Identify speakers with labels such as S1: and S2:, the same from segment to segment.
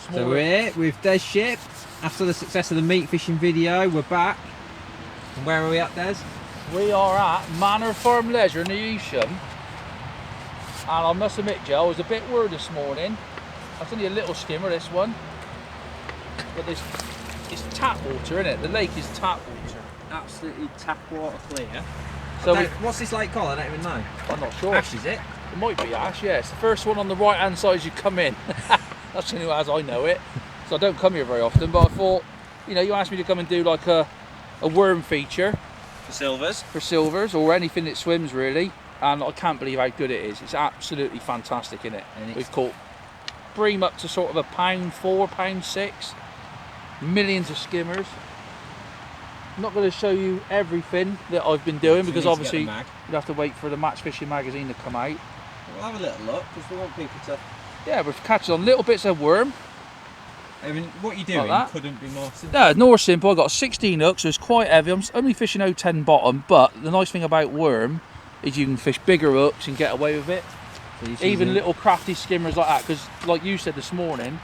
S1: Smaller.
S2: So we're here with Des Shipp. After the success of the meat fishing video, we're back. And where are we at, Des?
S1: We are at Manor Farm Leisure in the Evesham. And I must admit, Joe, I was a bit worried this morning. That's only a little skimmer, this one. But it's tap water, isn't it? The lake is tap water.
S2: Absolutely tap water clear.
S1: So
S2: what's this lake called? I don't even know.
S1: I'm not sure.
S2: Ash, is it?
S1: It might be Ash, yeah. It's the first one on the right hand side as you come in. That's the only way as I know it. So I don't come here very often, but I thought, you know, you asked me to come and do like a worm feature.
S2: For silvers.
S1: For silvers, or anything that swims really. And I can't believe how good it is. It's absolutely fantastic, isn't it? We've caught bream up to sort of £1.4, £1.6. Millions of skimmers. I'm not going to show you everything that I've been doing because obviously you'd have to wait for the Match Fishing magazine to come out.
S2: We'll have a little look because we want people to...
S1: Yeah, we're catching on little bits of worm.
S2: I mean, what you're doing
S1: like
S2: couldn't be more simple.
S1: No, more simple. I've got 16 hooks, so it's quite heavy. I'm only fishing 0.10 bottom, but the nice thing about worm is you can fish bigger hooks and get away with it. So even little crafty skimmers like that, because like you said this morning,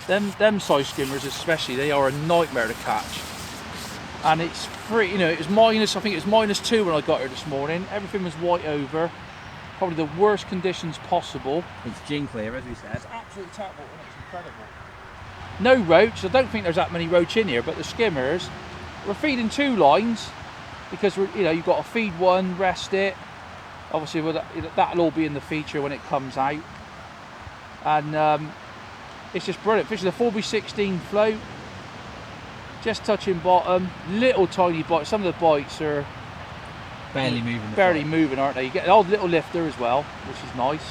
S1: them size skimmers especially, they are a nightmare to catch. And it's free, you know, it was minus, I think it was -2 when I got here this morning. Everything was white over, probably the worst conditions possible.
S2: It's gin clear, as we said.
S1: It's absolute tap water, and it's incredible. No roach. I don't think there's that many roach in here, but the skimmers, we're feeding 2 lines because you've got to feed one, rest it. Obviously, that'll all be in the feature when it comes out, and it's just brilliant. Fishing a 4x16 float, just touching bottom, little tiny bites. Some of the bites are
S2: barely moving.
S1: Barely moving, aren't they? You get an odd little lifter as well, which is nice.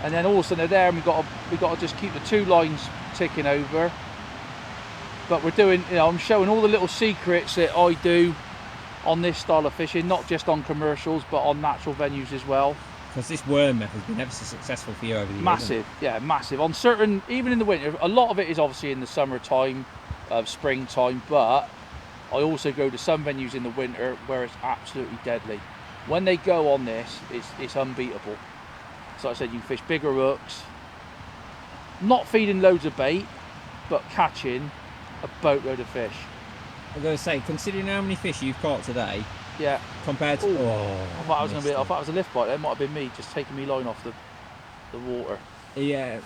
S1: And then all of a sudden they're there, and we've got to just keep the 2 lines ticking over. But we're doing, I'm showing all the little secrets that I do on this style of fishing, not just on commercials, but on natural venues as well.
S2: Because this worm method has been ever so successful for you over the years.
S1: Massive, yeah, massive. On certain, even in the winter, a lot of it is obviously in the summertime, springtime, but I also go to some venues in the winter where it's absolutely deadly. When they go on this, it's unbeatable. So like I said, you can fish bigger hooks, not feeding loads of bait, but catching a boatload of fish.
S2: I'm going to say, considering how many fish you've caught today,
S1: yeah,
S2: compared to...
S1: I thought it was a lift bite. That might have been me just taking me line off the water.
S2: Yeah,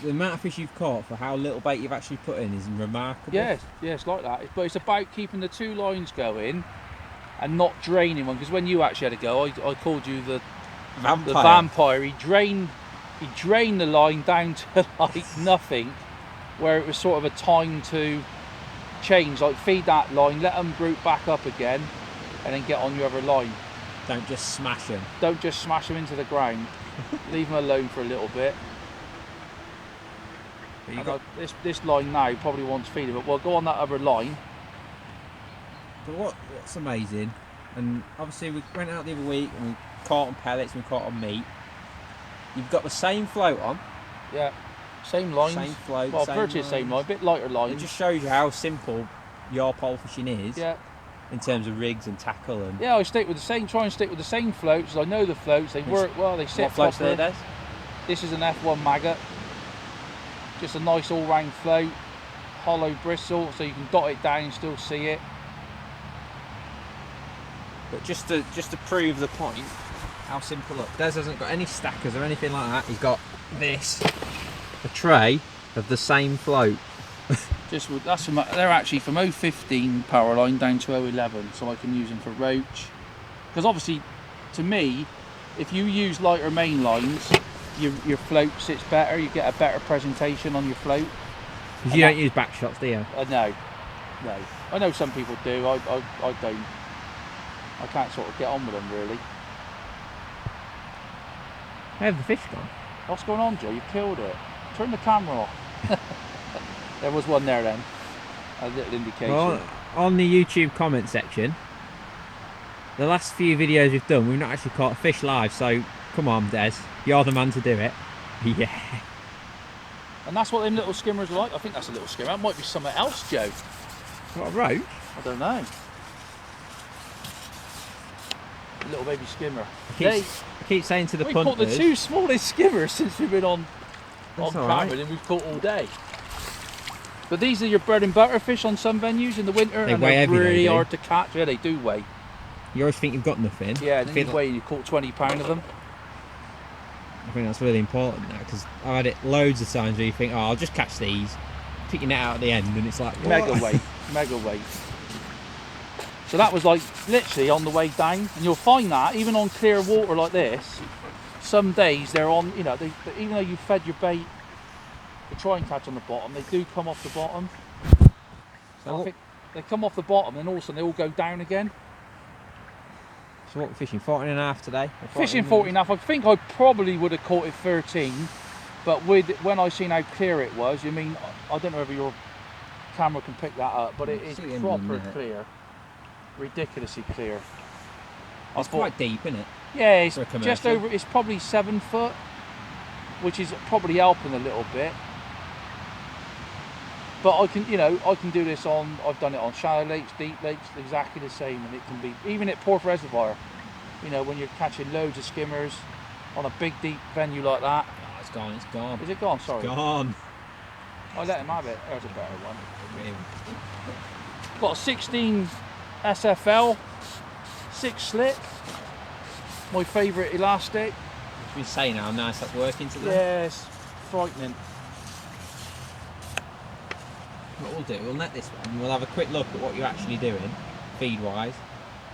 S2: the amount of fish you've caught for how little bait you've actually put in is remarkable.
S1: Yeah, it's like that. But it's about keeping the 2 lines going and not draining one. Because when you actually had a go, I called you the vampire. He drained the line down to like nothing, where it was sort of a time to change, like feed that line, let them group back up again, and then get on your other line.
S2: Don't just smash them.
S1: Don't just smash them into the ground. Leave them alone for a little bit. This line now probably wants feeding, but we'll go on that other line.
S2: But what's amazing, and obviously we went out the other week and we caught on pellets, we caught on meat. You've got the same float on.
S1: Yeah, same lines.
S2: Same float.
S1: Well, virtually the same line, a bit lighter lines.
S2: It just shows you how simple your pole fishing is.
S1: Yeah.
S2: In terms of rigs and tackle and...
S1: Yeah, try and stick with the same floats. I know the floats, they work well, they sit
S2: properly. What floats there, Des?
S1: This is an F1 maggot. Just a nice all-round float, hollow bristle, so you can dot it down and still see it.
S2: But just to prove the point, how simple. Look, Des hasn't got any stackers or anything like that. He's got a tray of the same float.
S1: They're actually from 015 power line down to 011, so I can use them for roach. Because obviously, to me, if you use lighter main lines, your float sits better. You get a better presentation on your float.
S2: Because you don't use back shots, do you?
S1: No. I know some people do. I don't. I can't sort of get on with them really.
S2: Where have the fish gone?
S1: What's going on, Joe? You killed it. Turn the camera off. There was one there then. A little indication.
S2: Well, on the YouTube comment section, the last few videos we've done, we've not actually caught a fish live, so come on, Des. You're the man to do it. Yeah.
S1: And that's what them little skimmers are like. I think that's a little skimmer. That might be something else, Joe.
S2: What, a roach?
S1: I don't know. A little baby skimmer.
S2: I keep saying to the punters...
S1: We caught the 2 smallest skimmers since we've been on on camera than we've caught all day. But these are your bread and butter fish on some venues in the winter, and they're really hard to catch. Yeah, they do weigh.
S2: You always think you've got nothing.
S1: Yeah, and then you weigh and you caught 20 pound of them.
S2: I think that's really important now, because I've had it loads of times where you think, oh, I'll just catch these, pick your net out at the end, and it's like, what?
S1: Mega weight, mega weight. So that was like literally on the way down, and you'll find that even on clear water like this, some days they're on, you know, even though you fed your bait to try and catch on the bottom, they do come off the bottom. So I think they come off the bottom and all of a sudden they all go down again.
S2: So what we're fishing, 14.5 today?
S1: Fishing 14.5, I think I probably would have caught it 13, but when I seen how clear it was, I mean, I don't know if your camera can pick that up, but it is proper clear. Ridiculously clear.
S2: It's quite deep, isn't it?
S1: Yeah, it's just over, it's probably 7 foot, which is probably helping a little bit. But I can, you know, I can do this on, I've done it on shallow lakes, deep lakes, exactly the same, and it can be, even at Porth Reservoir, you know, when you're catching loads of skimmers on a big deep venue like that.
S2: Oh, it's gone, it's gone.
S1: Is it gone? Sorry.
S2: It's gone.
S1: I let him have it. There's a better one. Got a 16 SFL, 6 slit. My favourite elastic.
S2: What you saying how nice that's working today?
S1: Yes, frightening.
S2: What we'll do, we'll net this one and we'll have a quick look at what you're actually doing, feed wise.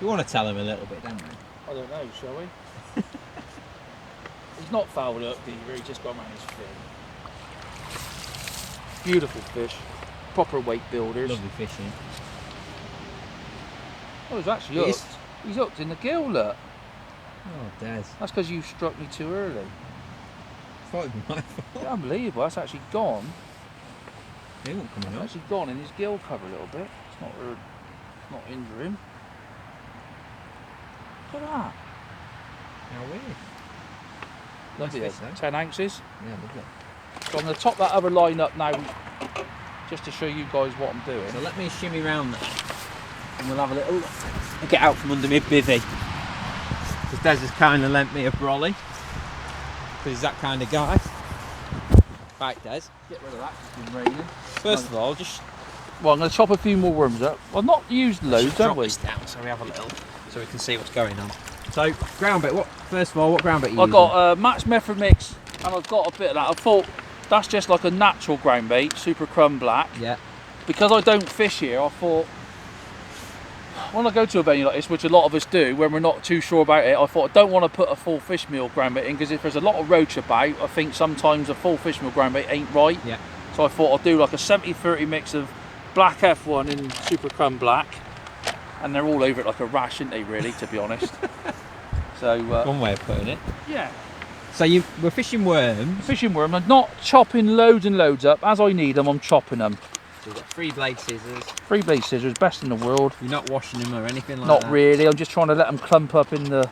S2: We want to tell him a little bit, don't we?
S1: I don't know, shall we? He's not fouled up either, he's just got around his fin. Beautiful fish, proper weight builders.
S2: Lovely fishing.
S1: Oh, he's actually hooked. He's hooked in the gill, look.
S2: Oh, Des.
S1: That's because you struck me too early.
S2: I thought it was my fault.
S1: Unbelievable, that's actually gone.
S2: He won't come up.
S1: It's actually gone in his gill cover a little bit. It's not injuring him. Look at that.
S2: How weird.
S1: Lovely,
S2: nice fish,
S1: 10 ounces.
S2: Yeah, lovely.
S1: So I'm going to top that other line up now, just to show you guys what I'm doing.
S2: So let me shimmy round there, and we'll have a little look. I'll get out from under me bivvy. Because Des has kind of lent me a brolly. Because he's that kind of guy. Right, Des.
S1: Get rid of that, it's been raining.
S2: First of all,
S1: well, I'm going to chop a few more worms up. Well, not used loads, have we?
S2: This down so we have a little, so we can see what's going on. So, Groundbait, first of all, what Groundbait are you
S1: I've got Matt's Method Mix, and I've got a bit of that. I thought that's just like a natural groundbait, Super Crumb Black.
S2: Yeah.
S1: Because I don't fish here, I thought, when I go to a venue like this, which a lot of us do, when we're not too sure about it, I thought I don't want to put a full fish meal groundbait in, because if there's a lot of roach about, I think sometimes a full fish meal groundbait ain't right.
S2: Yeah.
S1: So I thought I'd do like a 70-30 mix of Black F1 and Super Crumb Black, and they're all over it like a rash, aren't they, really, to be honest. So
S2: one way of putting it.
S1: Yeah.
S2: So we're fishing worms.
S1: Fishing worm. I'm not chopping loads and loads up. As I need them, I'm chopping them.
S2: So we've got 3 blade scissors.
S1: 3 blade scissors, best in the world.
S2: You're not washing them or anything like that?
S1: Not really. I'm just trying to let them clump up in the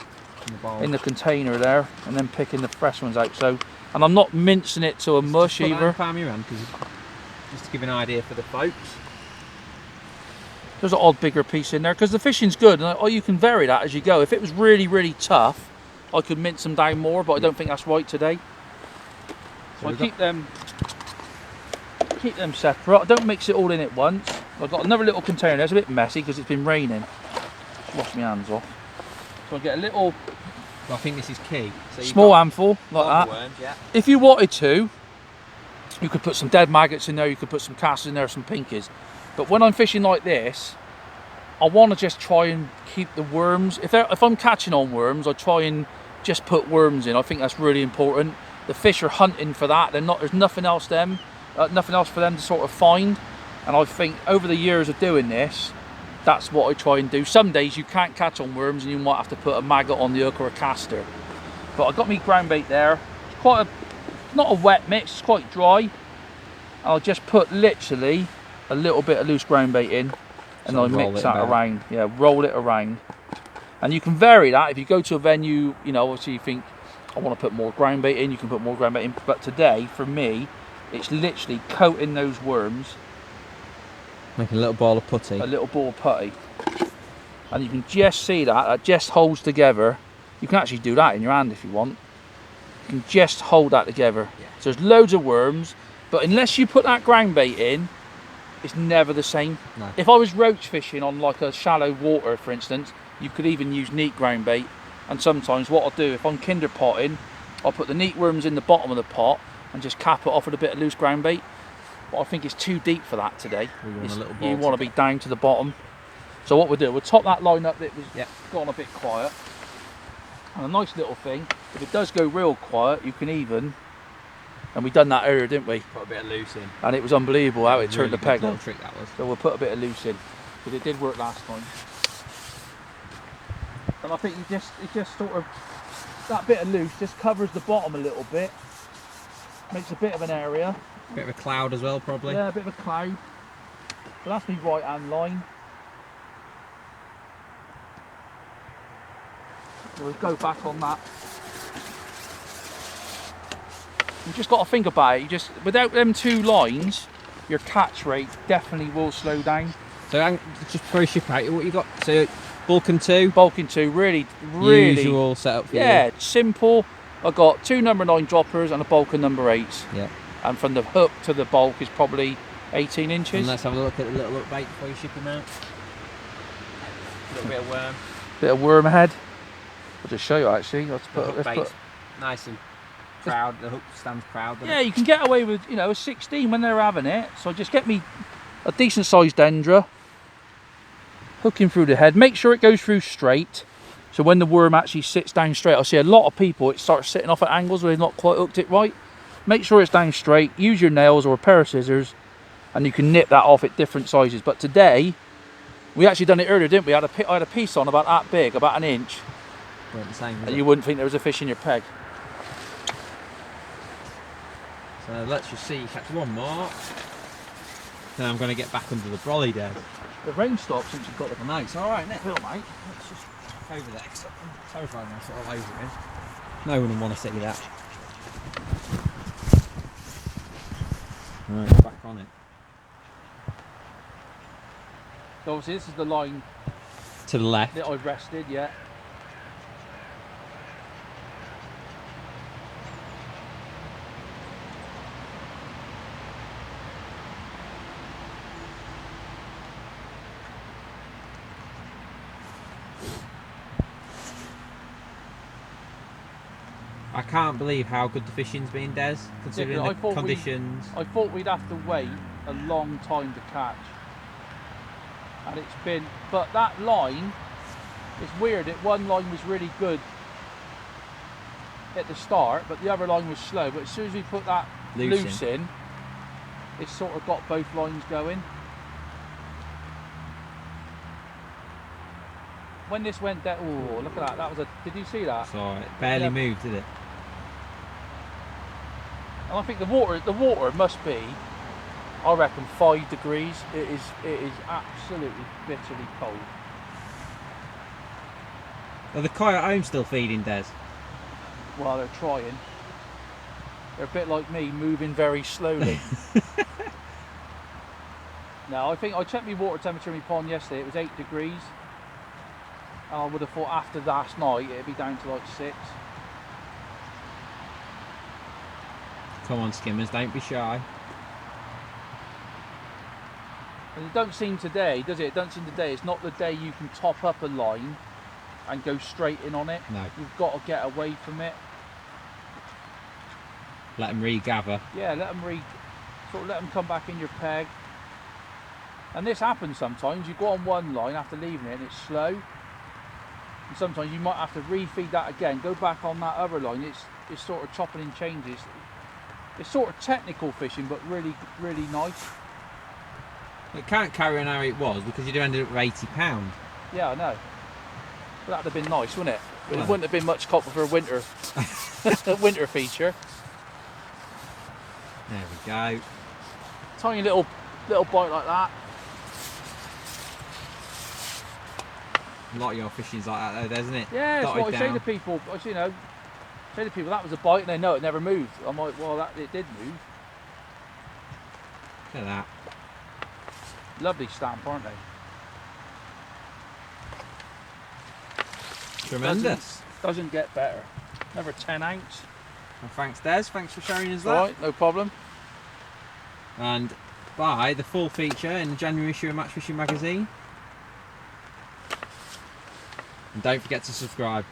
S2: bowl.
S1: in the container there, and then picking the fresh ones out. So, and I'm not mincing it to a mush either.
S2: Palm your hand, just to give an idea for the folks.
S1: There's an odd bigger piece in there because the fishing's good, and you can vary that as you go. If it was really, really tough, I could mince them down more, but I don't think that's right today. So I keep them separate. I don't mix it all in at once. I've got another little container there. It's a bit messy because it's been raining. Wash my hands off. So I get a little.
S2: Well, I think this is key. So
S1: small handful like that.
S2: Worms, yeah.
S1: If you wanted to, you could put some dead maggots in there. You could put some casters in there, some pinkies. But when I'm fishing like this, I want to just try and keep the worms. If I'm catching on worms, I try and just put worms in. I think that's really important. The fish are hunting for that. There's nothing else for them to sort of find. And I think over the years of doing this, that's what I try and do. Some days you can't catch on worms, and you might have to put a maggot on the hook or a caster. But I got me ground bait there. It's not a wet mix. It's quite dry. I'll just put literally a little bit of loose ground bait in, and so I mix that around. Yeah, roll it around. And you can vary that. If you go to a venue, you know, obviously you think, I want to put more ground bait in, you can put more ground bait in. But today, for me, it's literally coating those worms.
S2: Making a little ball of putty.
S1: A little ball of putty. And you can just see that just holds together. You can actually do that in your hand if you want. can just hold that together.
S2: Yeah.
S1: So there's loads of worms, but unless you put that ground bait in, it's never the same.
S2: No.
S1: If I was roach fishing on like a shallow water, for instance, you could even use neat ground bait. And sometimes what I'll do, if I'm kinder potting, I'll put the neat worms in the bottom of the pot and just cap it off with a bit of loose ground bait. But I think it's too deep for that today. You want to be down to the bottom. So what we'll do, we'll top that line up that was gone a bit quiet. And a nice little thing, if it does go real quiet, you can even, and we done that earlier, didn't we?
S2: Put a bit of loose in.
S1: And it was unbelievable how it turned the peg on.
S2: Trick that was.
S1: So we'll put a bit of loose in, because it did work last time. And I think it just sort of, that bit of loose just covers the bottom a little bit, makes a bit of an area.
S2: Bit of a cloud as well, probably.
S1: Yeah, a bit of a cloud. So that's my right hand line. We'll go back on that. You've just got to think about it. You just, without them two lines, your catch rate definitely will slow down.
S2: So just before you ship out, what you got? So bulking 2.
S1: Bulking 2, really
S2: usual setup for you.
S1: Yeah, simple. I've got 2 number 9 droppers and a bulk of number 8s.
S2: Yeah.
S1: And from the hook to the bulk is probably 18 inches.
S2: And let's have a look at the little look bait before you ship them out. A little bit of worm.
S1: Bit of worm head. I'll just show you actually. Let's
S2: put nice and proud. The hook stands proud.
S1: Yeah, you can get away with, you know, a 16 when they're having it. So just get me a decent sized dendra, hooking through the head. Make sure it goes through straight. So when the worm actually sits down straight, I see a lot of people, it starts sitting off at angles where they've not quite hooked it right. Make sure it's down straight. Use your nails or a pair of scissors, and you can nip that off at different sizes. But today, we actually done it earlier, didn't we? I had a piece on about that big, about an inch.
S2: The same,
S1: and you wouldn't think there was a fish in your peg.
S2: So let's just see, catch one more. Then I'm going to get back under the brolly, Des.
S1: The rain stopped since you've got the
S2: night. It's alright, isn't it?
S1: Well, mate. Let's just
S2: over there, because I'm terrified now, sort of over in. No one would want to see that. Right, back on it.
S1: So obviously this is the line
S2: to the left
S1: that I've rested, yeah.
S2: I can't believe how good the fishing's been, Des, considering the conditions.
S1: I thought we'd have to wait a long time to catch. And it's been, but that line, it's weird, one line was really good at the start, but the other line was slow. But as soon as we put that loose in, it's sort of got both lines going. When this went down, oh, look at that, that was a, did you see that?
S2: Sorry, it barely moved, did it?
S1: And I think the water must be, I reckon, 5 degrees. It is absolutely bitterly cold.
S2: Are the koi at home still feeding, Des?
S1: Well, they're trying. They're a bit like me, moving very slowly. No, I think I checked my water temperature in my pond yesterday. It was 8 degrees. And I would have thought after last night it'd be down to like 6.
S2: Come on, skimmers, don't be shy.
S1: And it don't seem today, does it? It don't seem today. It's not the day you can top up a line and go straight in on it.
S2: No.
S1: You've got to get away from it.
S2: Let them regather.
S1: Yeah, let them come back in your peg. And this happens sometimes. You go on one line after leaving it and it's slow. And sometimes you might have to refeed that again. Go back on that other line. It's sort of chopping and changes. It's sort of technical fishing, but really, really nice.
S2: It can't carry on how it was because you'd have ended up with £80.
S1: Yeah, I know. But that'd have been nice, wouldn't it? But it wouldn't have been much copper for a winter, winter feature.
S2: There we go.
S1: Tiny little bite like that.
S2: A lot of your fishing's like that, though, doesn't it?
S1: Yeah, that's what I say to people. Say to people that was a bite, and they know it never moved. I'm like, well, it did move.
S2: Look at that.
S1: Lovely stamp, aren't they?
S2: Tremendous.
S1: Doesn't get better. Another 10 ounce.
S2: Well, thanks, Des. Thanks for showing us that.
S1: Alright, no problem.
S2: And buy the full feature in the January issue of Match Fishing magazine. And don't forget to subscribe.